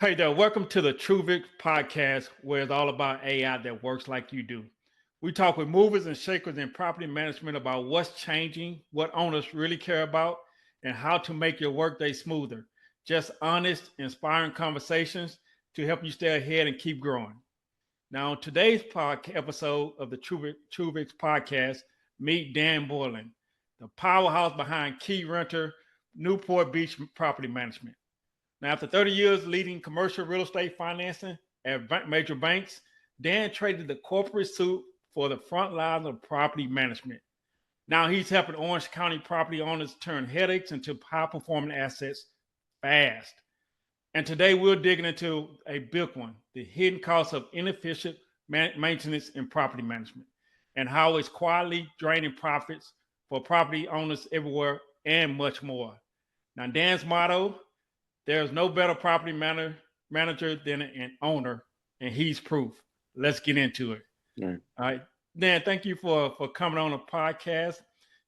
Hey there, welcome to the Truvix Podcast, where it's all about AI that works like you do. We talk with movers and shakers in property management about what's changing, what owners really care about, and how to make your workday smoother. Just honest, inspiring conversations to help you stay ahead and keep growing. Now, on today's episode of the Truvix Podcast, meet Dan Borland, the powerhouse behind Keyrenter, Newport Beach Property Management. Now, after 30 years leading commercial real estate financing at major banks, Dan traded the corporate suit for the front lines of property management. Now he's helping Orange County property owners turn headaches into high-performing assets fast. And today we're digging into a big one, the hidden costs of inefficient maintenance in property management and how it's quietly draining profits for property owners everywhere and much more. Now, Dan's motto: there's no better property manager than an owner, and he's proof. Let's get into it. All right. Dan, thank you for coming on the podcast.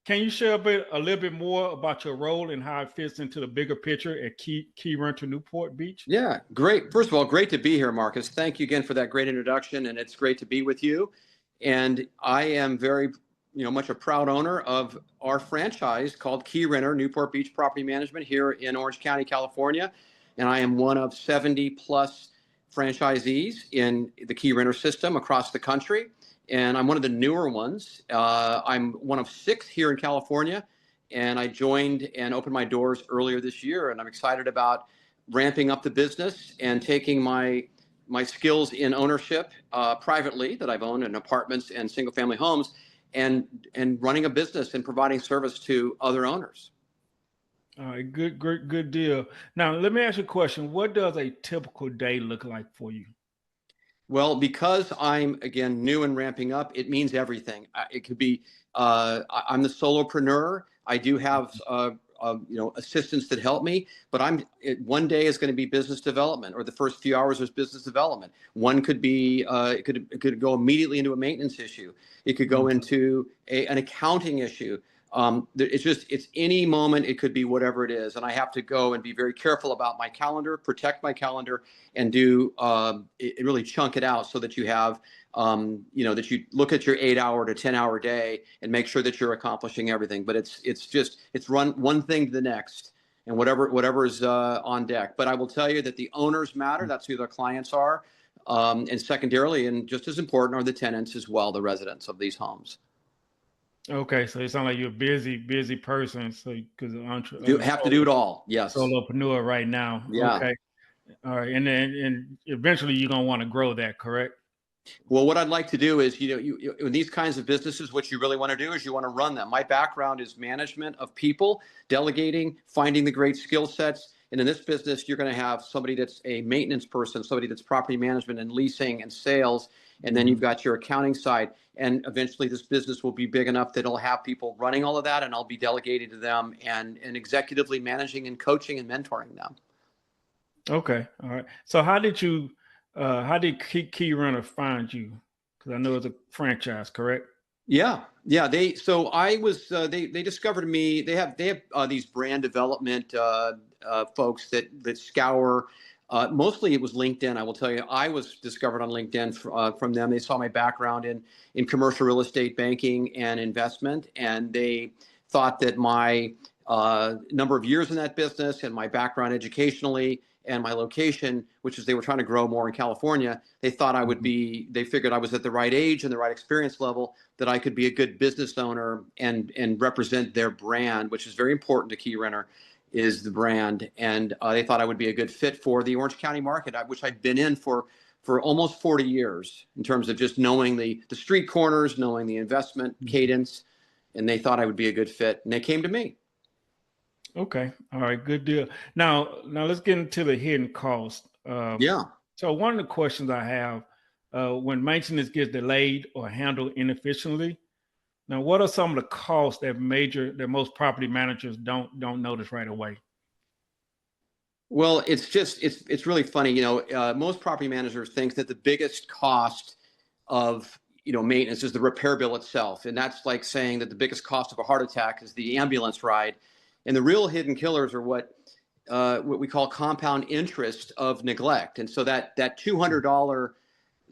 Can you share a little bit more about your role and how it fits into the bigger picture at Keyrenter Newport Beach? Yeah, great. First of all, great to be here, Marcus. Thank you again for that great introduction, and it's great to be with you. And I am very much a proud owner of our franchise called Keyrenter Newport Beach Property Management here in Orange County, California. And I am one of 70 plus franchisees in the Keyrenter system across the country. And I'm one of the newer ones. I'm one of 6 here in California. And I joined and opened my doors earlier this year. And I'm excited about ramping up the business and taking my skills in ownership privately that I've owned in apartments and single family homes, and running a business and providing service to other owners. All right, good deal. Now, let me ask you a question. What does a typical day look like for you? Well, because I'm, again, new and ramping up, it means everything. It could be, I'm the solopreneur. I do have, assistants that help me, but one day is going to be business development, or the first few hours is business development. One could be, it could go immediately into a maintenance issue. It could go into an accounting issue. It's any moment. It could be whatever it is. And I have to go and be very careful about my calendar, protect my calendar, and really chunk it out so that you have, that you look at your 8-hour to 10-hour day and make sure that you're accomplishing everything. But it's run one thing to the next, and whatever is on deck. But I will tell you that the owners matter. That's who their clients are. And secondarily, and just as important, are the tenants as well, the residents of these homes. Okay, so it sounds like you're a busy person. So because you have to do it all. Yes. Solopreneur right now. Yeah. Okay. All right, and eventually you're gonna want to grow that, correct? Well, what I'd like to do is, you in these kinds of businesses, what you really want to do is you want to run them. My background is management of people, delegating, finding the great skill sets. And in this business, you're going to have somebody that's a maintenance person, somebody that's property management and leasing and sales. And then you've got your accounting side. And eventually this business will be big enough that it'll have people running all of that, and I'll be delegating to them and executively managing and coaching and mentoring them. Okay. All right. So how did Keyrenter find you? Because I know it's a franchise, correct? Yeah. They discovered me. They have these brand development folks that scour. Mostly it was LinkedIn. I will tell you, I was discovered on LinkedIn from them. They saw my background in commercial real estate banking and investment, and they thought that my number of years in that business and my background educationally and my location, which is they were trying to grow more in California, they thought they figured I was at the right age and the right experience level, that I could be a good business owner and represent their brand, which is very important to Keyrenter, is the brand. And they thought I would be a good fit for the Orange County market, which I'd been in for almost 40 years in terms of just knowing the street corners, knowing the investment cadence, and they thought I would be a good fit, and they came to me. Okay. All right. Good deal. Now let's get into the hidden cost. Yeah. So one of the questions I have, when maintenance gets delayed or handled inefficiently, now what are some of the costs that most property managers don't notice right away? Well, it's really funny. Most property managers think that the biggest cost of maintenance is the repair bill itself, and that's like saying that the biggest cost of a heart attack is the ambulance ride. And the real hidden killers are what what we call compound interest of neglect. And so that $200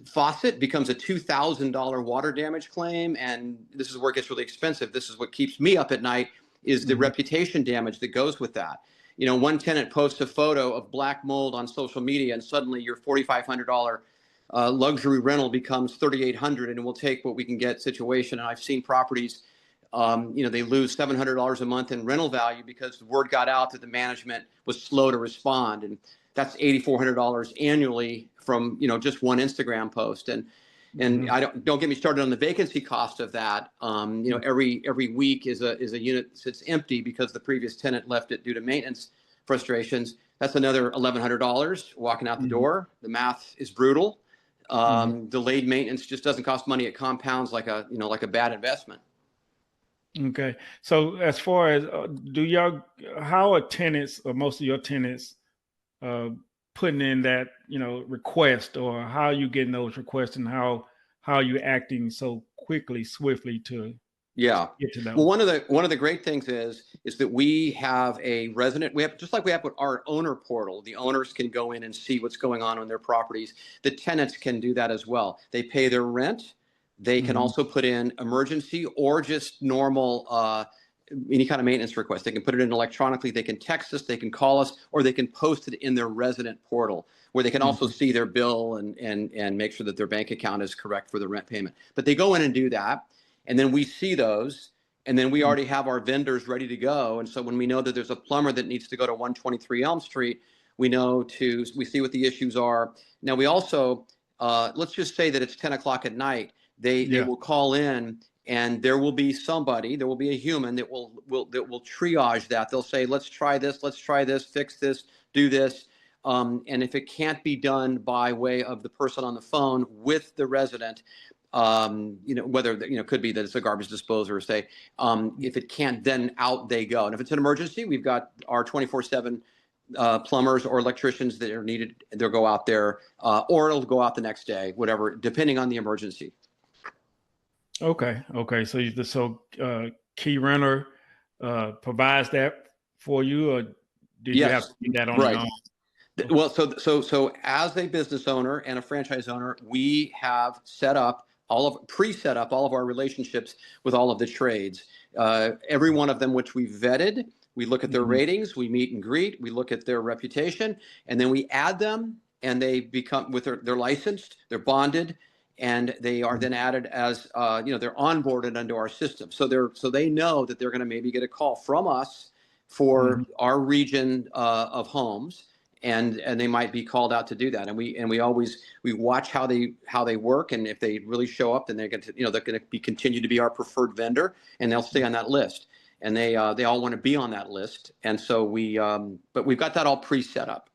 faucet becomes a $2,000 water damage claim. And this is where it gets really expensive. This is what keeps me up at night, is the reputation damage that goes with that. You know, one tenant posts a photo of black mold on social media, and suddenly your $4,500 luxury rental becomes $3,800, and we'll take what we can get situation. And I've seen properties, you know, they lose $700 a month in rental value because the word got out that the management was slow to respond. And that's $8,400 annually from, you know, just one Instagram post. And I don't get me started on the vacancy cost of that. You know, every week is a unit sits empty because the previous tenant left it due to maintenance frustrations. That's another $1,100 walking out the door. The math is brutal. Delayed maintenance just doesn't cost money. It compounds like a, you know, like a bad investment. Okay. So as far as how are tenants, or most of your tenants, putting in that, you know, request, or how are you getting those requests, and how are you acting so quickly, swiftly to get to them? Well, one of the great things is that we have a resident, just like we have with our owner portal, the owners can go in and see what's going on their properties. The tenants can do that as well. They pay their rent. They can also put in emergency or just normal, any kind of maintenance request. They can put it in electronically. They can text us, they can call us, or they can post it in their resident portal, where they can also see their bill and make sure that their bank account is correct for the rent payment. But they go in and do that, and then we see those, and then we already have our vendors ready to go. And so when we know that there's a plumber that needs to go to 123 Elm Street, we see what the issues are. Now we also, let's just say that it's 10 o'clock at night. They will call in, and there will be a human that will triage that. They'll say, let's try this, fix this, do this. And if it can't be done by way of the person on the phone with the resident, you know, whether, you know, could be that it's a garbage disposer, or say, if it can't, then out they go. And if it's an emergency, we've got our 24/7 plumbers or electricians that are needed. They'll go out there, or it'll go out the next day, whatever, depending on the emergency. Okay. So Keyrenter provides that for you, or did you have to do that on your own? Well, so as a business owner and a franchise owner, we have pre-set up all of our relationships with all of the trades. Every one of them, which we vetted. We look at their ratings, we meet and greet, we look at their reputation, and then we add them, and they become, they're licensed, they're bonded, and they are then added as, you know, they're onboarded into our system. So they know that they're going to maybe get a call from us for our region of homes, and they might be called out to do that. And we watch how they work, and if they really show up, then they're going to continue to be our preferred vendor, and they'll stay on that list. And they all want to be on that list. And so but we've got that all pre-set up.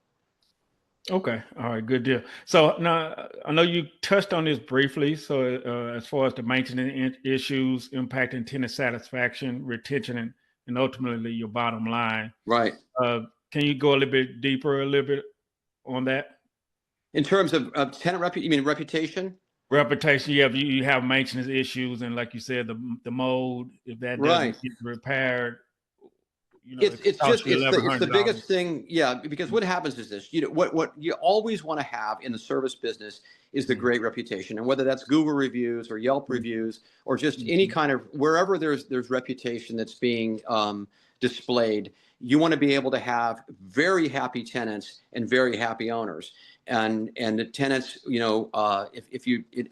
Okay. All right. Good deal. So now I know you touched on this briefly. So as far as the maintenance issues impacting tenant satisfaction, retention, and ultimately your bottom line. Right. Can you go a little bit deeper, on that? In terms of tenant you mean reputation? Reputation. Yeah. You have maintenance issues, and like you said, the mold, if that doesn't get repaired. You know, it's the biggest thing. Yeah, because what happens is this, you know, what you always want to have in the service business is the great reputation. And whether that's Google reviews or Yelp reviews, or just any kind of, wherever there's reputation that's being displayed, you want to be able to have very happy tenants and very happy owners. And the tenants, you know,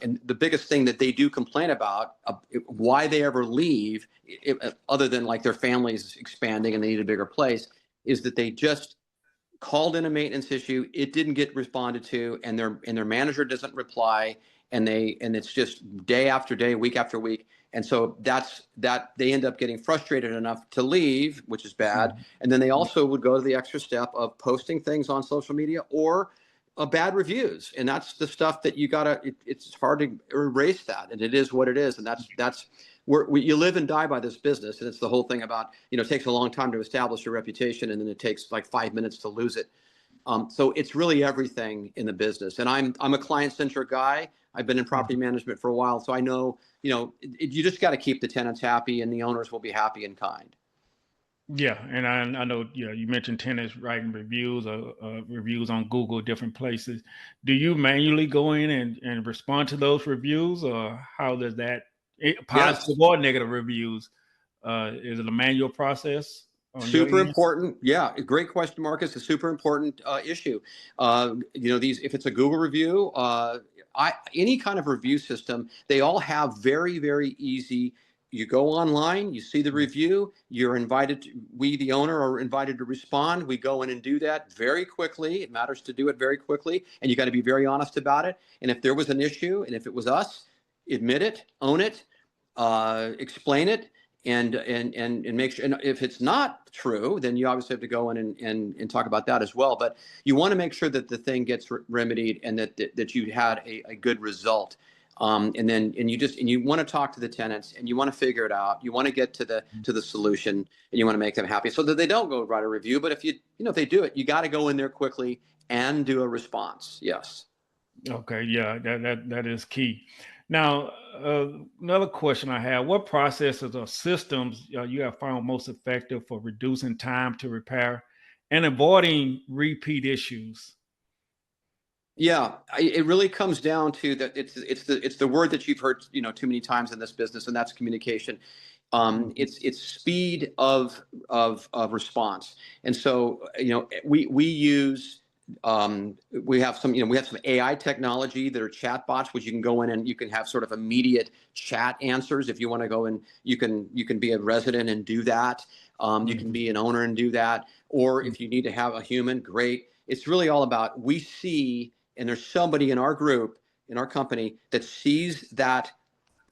and the biggest thing that they do complain about, why they ever leave, other than like their families expanding and they need a bigger place, is that they just called in a maintenance issue, it didn't get responded to, and their manager doesn't reply, and it's just day after day, week after week. And so they end up getting frustrated enough to leave, which is bad. And then they also would go to the extra step of posting things on social media or bad reviews. And that's the stuff that it's hard to erase that. And it is what it is. And that's where you live and die by this business. And it's the whole thing about, you know, it takes a long time to establish your reputation, and then it takes like 5 minutes to lose it. So it's really everything in the business. And I'm a client-centric guy. I've been in property management for a while, so I know, you know, you just got to keep the tenants happy, and the owners will be happy and kind. Yeah, and I know, you mentioned tenants writing reviews or reviews on Google, different places. Do you manually go in and respond to those reviews, or how does that, Yes. positive or negative reviews? Is it a manual process on your Super end? important. Yeah, great question, Marcus. A super important issue. These if it's a Google review, any kind of review system, they all have very, very easy. You go online, you see the review, you're invited to, we, the owner, are invited to respond. We go in and do that very quickly. It matters to do it very quickly, and you got to be very honest about it. And if there was an issue, and if it was us, admit it, own it, explain it, and make sure. And if it's not true, then you obviously have to go in and talk about that as well. But you want to make sure that the thing gets remedied, and that you had a good result. And you want to talk to the tenants, and you want to figure it out. You want to get to the solution, and you want to make them happy so that they don't go write a review. But if they do it, you got to go in there quickly and do a response. Yes. Okay, yeah, that is key. Now, another question I have: what processes or systems you have found most effective for reducing time to repair and avoiding repeat issues? Yeah, it really comes down to that. It's the word that you've heard too many times in this business, and that's communication. Mhm. It's speed of response. And so we use we have some AI technology that are chat bots, which you can go in and you can have sort of immediate chat answers. If you want to go in, you can be a resident and do that. You can Mhm. be an owner and do that. Or if you need to have a human, great. It's really all about, we see, and there's somebody in our group, in our company, that sees that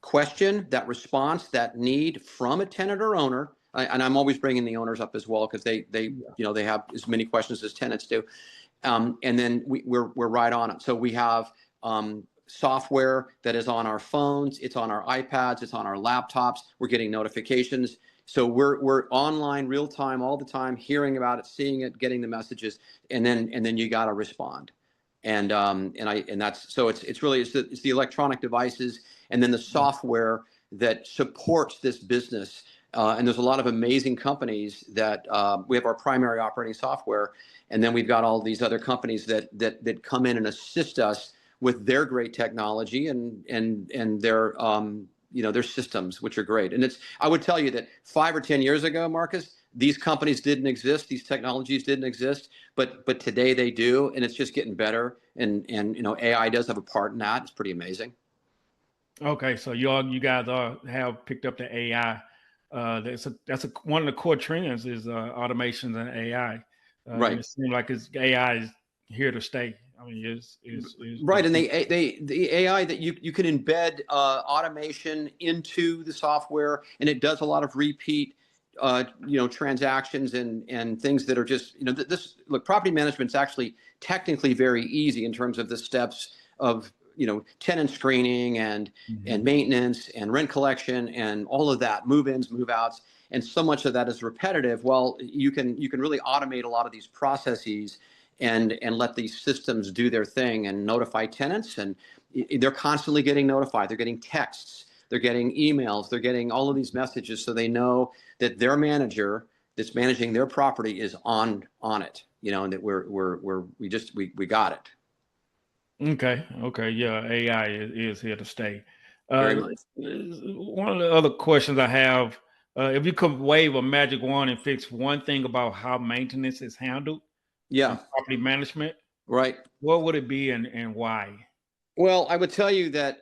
question, that response, that need from a tenant or owner. And I'm always bringing the owners up as well, because they have as many questions as tenants do. And then we're right on it. So we have software that is on our phones, it's on our iPads, it's on our laptops. We're getting notifications. So we're online, real time, all the time, hearing about it, seeing it, getting the messages, and then you got to respond. And that's, so it's really the electronic devices, and then the software that supports this business. And there's a lot of amazing companies that we have our primary operating software, and then we've got all these other companies that come in and assist us with their great technology and their systems, which are great. And I would tell you that 5 or 10 years ago, Marcus, these companies didn't exist, these technologies didn't exist, but today they do, and it's just getting better. And AI does have a part in that. It's pretty amazing. Okay, so you guys have picked up the AI. That's one of the core trends is automations and AI. And Right. it seems like AI is here to stay. I mean, Right, and the AI that you can embed automation into the software, and it does a lot of repeat transactions and things that are just this. Look, property management's actually technically very easy in terms of the steps of tenant screening and Mhm. maintenance and rent collection and all of that, move-ins, move-outs, and so much of that is repetitive. Well, you can really automate a lot of these processes and let these systems do their thing and notify tenants. And they're constantly getting notified. They're getting texts, they're getting emails, they're getting all of these messages, so they know that their manager that's managing their property is on it, and that we got it. Okay, yeah, AI is here to stay. Very Uh, much. One of the other questions I have, if you could wave a magic wand and fix one thing about how maintenance is handled in Yeah. property management, Right. what would it be and why? Well, I would tell you that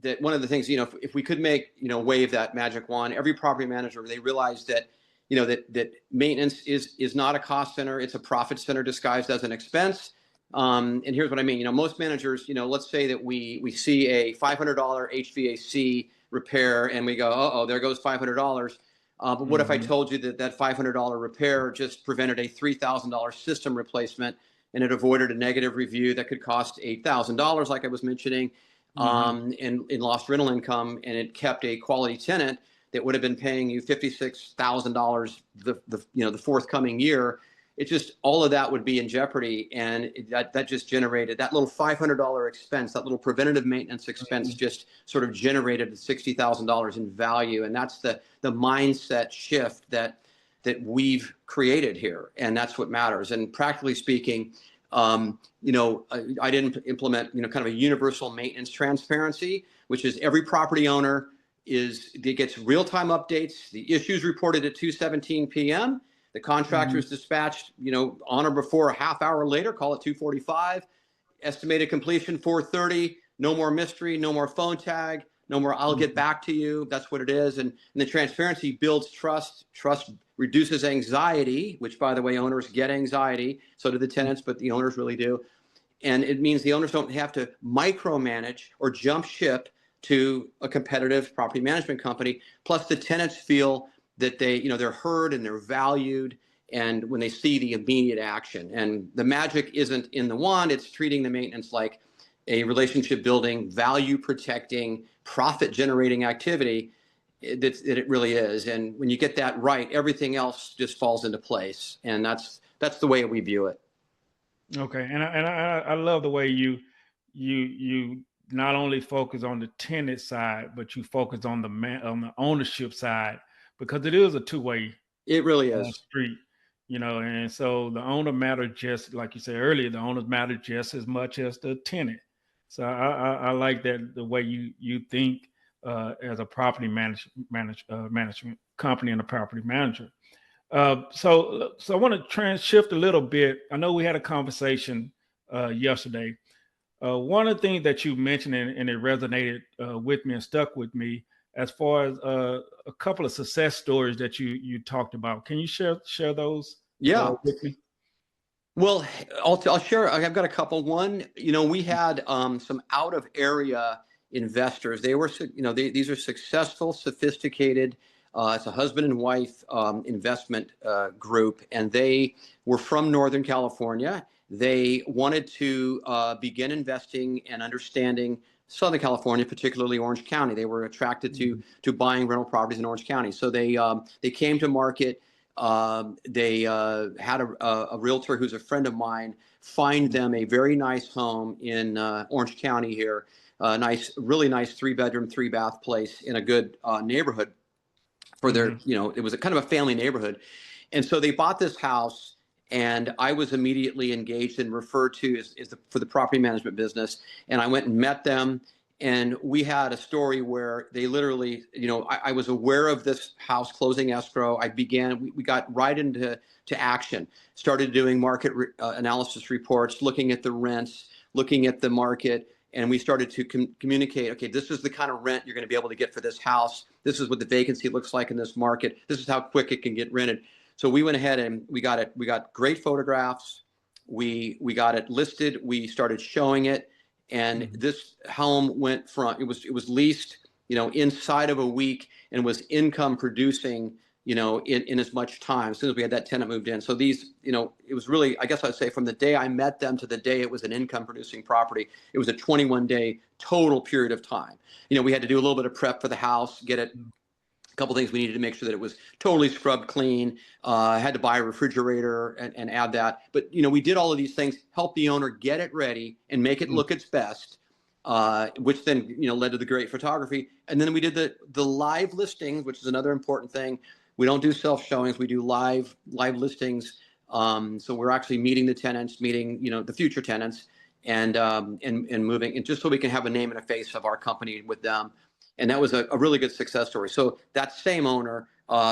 that one of the things, if we could wave that magic wand, every property manager, they realize that that maintenance is not a cost center; it's a profit center disguised as an expense. And here's what I mean. Most managers, let's say that we see a $500 HVAC repair, and we go, oh, there goes $500. But what if I Mhm. told you that $500 repair just prevented a $3,000 system replacement, and it avoided a negative review that could cost $8,000, like I was mentioning, Mhm. in lost rental income, and it kept a quality tenant that would have been paying you $56,000 the forthcoming year. It just, all of that would be in jeopardy, and that just generated that little $500 expense, that little preventative maintenance expense, Mhm. just sort of generated $60,000 in value, and that's the mindset shift that that we've created here, and that's what matters. And practically speaking, I didn't implement kind of a universal maintenance transparency, which is every property owner gets real-time updates. The issues reported at 2:17 p.m. The contractor is dispatched, on or before a half hour later, call it 2:45. Estimated completion 4:30. No more mystery, no more phone tag, no more I'll get back to you. That's what it is. And the transparency builds trust. Trust reduces anxiety, which, by the way, owners get anxiety. So do the tenants, but the owners really do. And it means the owners don't have to micromanage or jump ship to a competitive property management company. Plus, the tenants feel that they're heard and they're valued, and when they see the immediate action. And the magic isn't in the wand, it's treating the maintenance like a relationship building, value protecting, profit generating activity that it really is. And when you get that right, everything else just falls into place. And that's the way we view it. Okay. And I love the way you not only focus on the tenant side, but you focus on the ownership side, because it is a two-way. It really is. Street, and so the owner matters, just like you said earlier, the owners matter just as much as the tenant. So I like that, the way you think as a property management company and a property manager. So I want to shift a little bit. I know we had a conversation yesterday. One of the things that you mentioned, and it resonated with me and stuck with me, as far as a couple of success stories that you talked about. Can you share those with me? Well, I'll share. I've got a couple. One, we had some out of area investors. They were, these are successful, sophisticated. It's a husband and wife investment group, and they were from Northern California. They wanted to begin investing and understanding Southern California, particularly Orange County. They were attracted to buying rental properties in Orange County. So they came to market. They had a realtor who's a friend of mine find them a very nice home in Orange County here. Really nice 3-bedroom, 3-bath place in a good neighborhood for their, it was a kind of a family neighborhood. And so they bought this house, and I was immediately engaged and referred to for the property management business. And I went and met them, and we had a story where they literally, I was aware of this house closing escrow. We got right into action, started doing market analysis reports, looking at the rents, looking at the market. And we started to communicate, okay, this is the kind of rent you're going to be able to get for this house. This is what the vacancy looks like in this market. This is how quick it can get rented. So we went ahead and we got great photographs. We got it listed. We started showing it. And this home went from, it was leased, inside of a week, and was income producing, in as much time as soon as we had that tenant moved in. So these, it was really, I guess I'd say, from the day I met them to the day it was an income producing property, it was a 21-day total period of time. We had to do a little bit of prep for the house, get it. A couple things we needed to make sure that it was totally scrubbed clean. Had to buy a refrigerator and add that. But, we did all of these things, help the owner get it ready and make it look its best, which then, led to the great photography. And then we did the live listings, which is another important thing. We don't do self showings. We do live listings. So we're actually meeting the tenants, meeting, the future tenants, and moving, and just so we can have a name and a face of our company with them. And that was a really good success story. So that same owner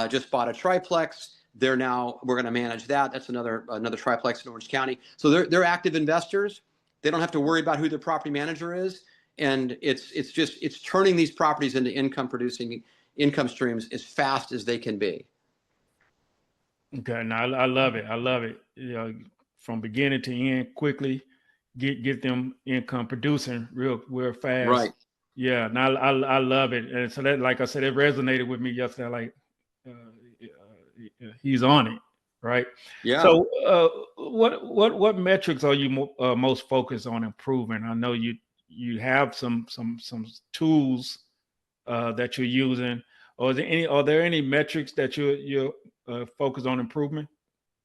just bought a triplex. We're going to manage that. That's another triplex in Orange County. So they're active investors. They don't have to worry about who their property manager is. And it's turning these properties into income streams as fast as they can be. Okay. Now I love it. I love it. From beginning to end, quickly get them income producing real fast. Right. Yeah, now I love it, and so that, like I said, it resonated with me yesterday. Like, he's on it, right? Yeah. So, what metrics are you most focused on improving? I know you have some tools that you're using. Or are there any metrics that you're focused on improvement?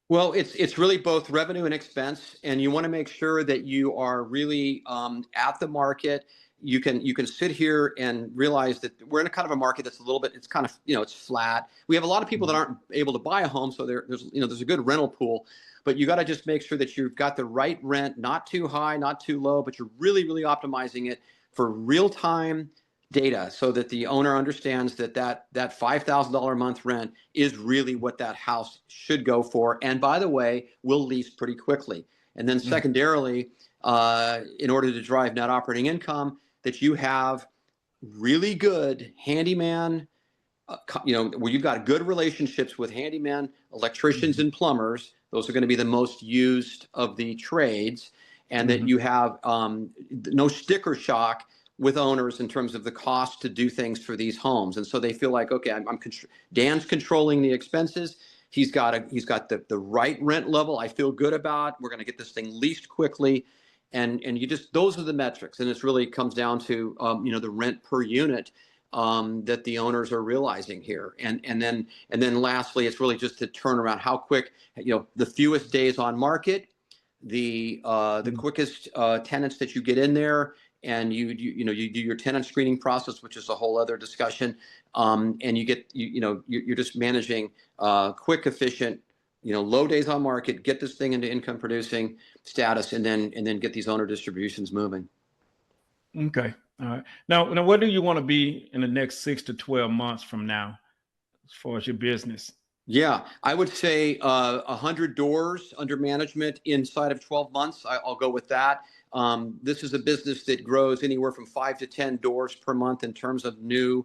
Well, it's really both revenue and expense, and you want to make sure that you are really at the market. you can sit here and realize that we're in a kind of a market that's a little bit, it's kind of, it's flat. We have a lot of people that aren't able to buy a home, so there's a good rental pool, but you got to just make sure that you've got the right rent, not too high, not too low, but you're really, really optimizing it for real-time data, so that the owner understands that $5,000 a month rent is really what that house should go for. And by the way, will lease pretty quickly. And then secondarily, in order to drive net operating income, that you have really good handyman, where you've got good relationships with handyman, electricians, and plumbers. Those are going to be the most used of the trades. And that you have no sticker shock with owners in terms of the cost to do things for these homes. And so they feel like, okay, Dan's controlling the expenses. He's got the right rent level I feel good about. We're going to get this thing leased quickly. And those are the metrics. And it really comes down to, the rent per unit that the owners are realizing here. And then lastly, it's really just to turn around how quick, the fewest days on market, the quickest tenants that you get in there, and you do your tenant screening process, which is a whole other discussion. And you're just managing quick, efficient, low days on market, get this thing into income producing status, and then get these owner distributions moving. Okay. All right. Now, where do you want to be in the next 6 to 12 months from now, as far as your business? Yeah, I would say 100 doors under management inside of 12 months. I'll go with that. This is a business that grows anywhere from 5 to 10 doors per month in terms of new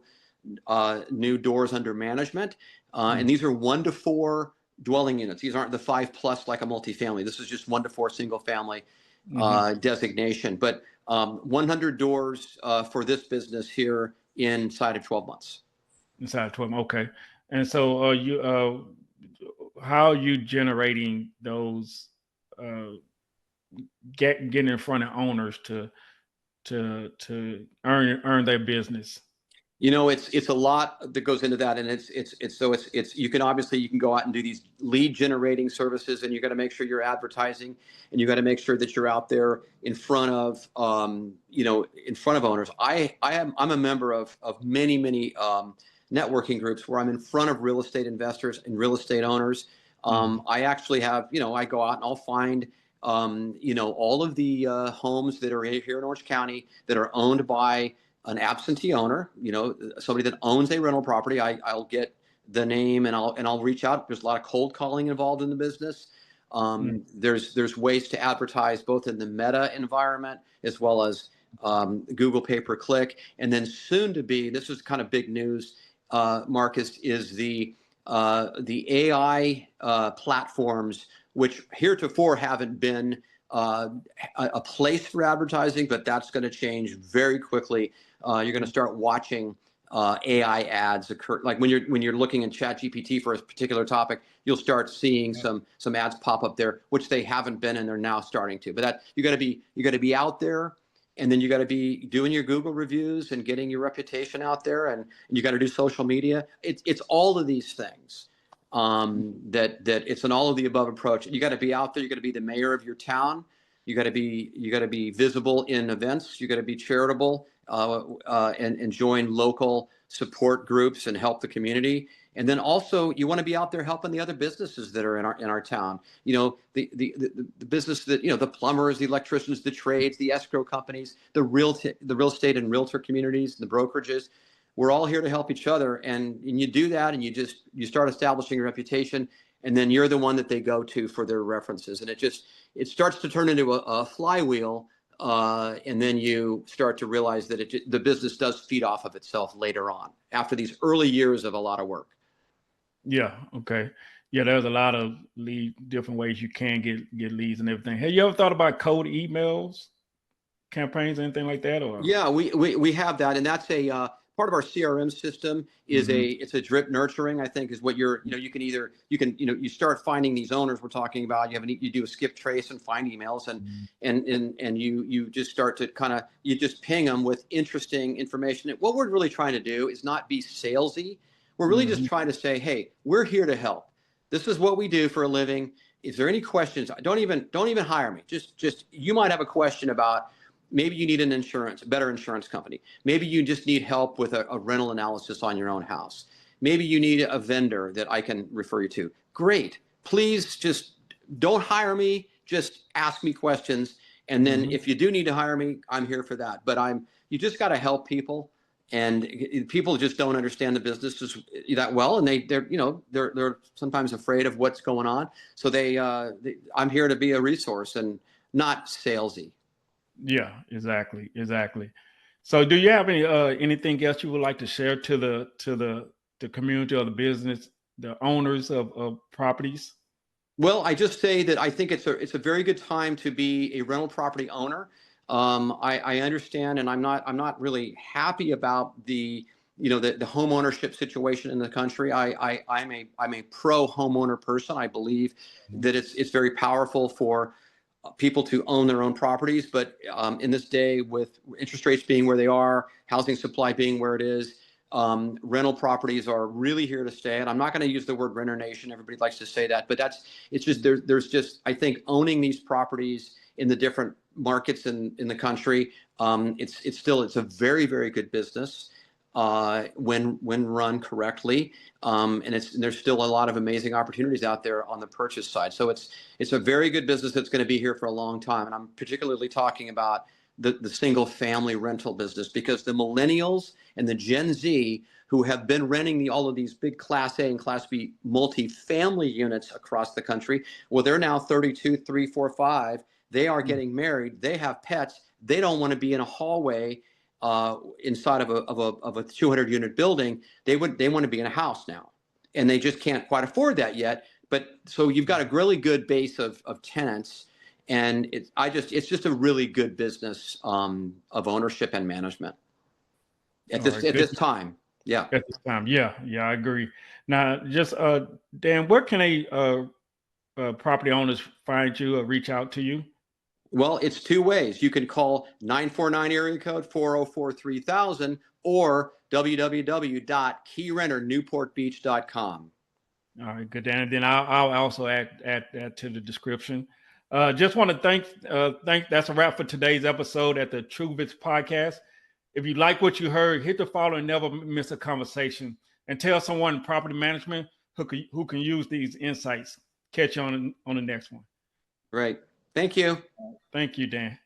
doors under management. And these are 1 to 4 dwelling units. These aren't the 5+ like a multifamily. This is just 1 to 4 single family designation. But 100 doors for this business here inside of 12 months. Inside of 12, okay. And so how are you generating those, getting in front of owners to earn their business? It's a lot that goes into that, and it's you can go out and do these lead generating services, and you got to make sure you're advertising, and you got to make sure that you're out there in front of owners. I'm a member of many networking groups where I'm in front of real estate investors and real estate owners. I actually have, I go out and I'll find all of the homes that are here in Orange County that are owned by an absentee owner, somebody that owns a rental property. I'll get the name and I'll reach out. There's a lot of cold calling involved in the business. There's ways to advertise both in the Meta environment as well as Google pay-per-click. And then soon to be, this is kind of big news, Marcus, is the AI platforms, which heretofore haven't been a place for advertising, but that's going to change very quickly. You're going to start watching AI ads occur. Like when you're looking in ChatGPT for a particular topic, you'll start seeing some ads pop up there, which they haven't been, and they're now starting to. But that you got to be out there, and then you got to be doing your Google reviews and getting your reputation out there, and you got to do social media. It's all of these things. That it's an all of the above approach. You got to be out there. You got to be the mayor of your town. You got to be visible in events. You got to be charitable and join local support groups and help the community. And then also you want to be out there helping the other businesses that are in our town. The business that the plumbers, the electricians, the trades, the escrow companies, the real estate and realtor communities, the brokerages. We're all here to help each other, and you do that, and you start establishing a reputation, and then you're the one that they go to for their references, and it starts to turn into a flywheel, and then you start to realize that the business does feed off of itself later on after these early years of a lot of work. Yeah. Okay. Yeah, there's a lot of different ways you can get leads and everything. Have you ever thought about cold emails, campaigns, anything like that? Or yeah, we have that, and that's a part of our CRM system is it's a drip nurturing, I think, is what you start finding these owners we're talking about. You do a skip trace and find emails, and you just start to you just ping them with interesting information. What we're really trying to do is not be salesy. We're really just trying to say, hey, we're here to help. This is what we do for a living. Is there any questions? Don't even hire me. Just you might have a question about Maybe you need a better insurance company. Maybe you just need help with a rental analysis on your own house. Maybe you need a vendor that I can refer you to. Great. Please just don't hire me. Just ask me questions. And then if you do need to hire me, I'm here for that. But you just got to help people. And people just don't understand the business that well, and they're sometimes afraid of what's going on. So I'm here to be a resource and not salesy. Yeah, exactly. So, do you have anything else you would like to share to the community or the business, the owners of properties? Well, I just say that I think it's a very good time to be a rental property owner. I understand, and I'm not really happy about the home ownership situation in the country. I'm a pro homeowner person. I believe that it's very powerful for people to own their own properties. But in this day, with interest rates being where they are, housing supply being where it is, rental properties are really here to stay. And I'm not going to use the word renter nation. Everybody likes to say that, but it's just there's just, I think, owning these properties in the different markets in the country, it's a very, very good business when run correctly, and there's still a lot of amazing opportunities out there on the purchase side. So it's a very good business that's going to be here for a long time. And I'm particularly talking about the single family rental business, because the millennials and the Gen Z who have been renting all of these big Class A and Class B multi-family units across the country, well, they're now 32, 3, 4, 5. They are getting married. They have pets. They don't want to be in a hallway inside of a 200 unit building. They want to be in a house now, and they just can't quite afford that yet. But so you've got a really good base of tenants, and it's just a really good business of ownership and management at this time. Yeah. At this time, yeah, I agree. Now, just Dan, where can property owners find you or reach out to you? Well, it's two ways. You can call 949 area code 404-3000 or www.keyrenternewportbeach.com. All right, good, Dan. And then I'll also add that to the description. Just want to thank. That's a wrap for today's episode at the Truvix Podcast. If you like what you heard, hit the follow and never miss a conversation. And tell someone in property management who can use these insights. Catch you on the next one. Right. Thank you. Thank you, Dan.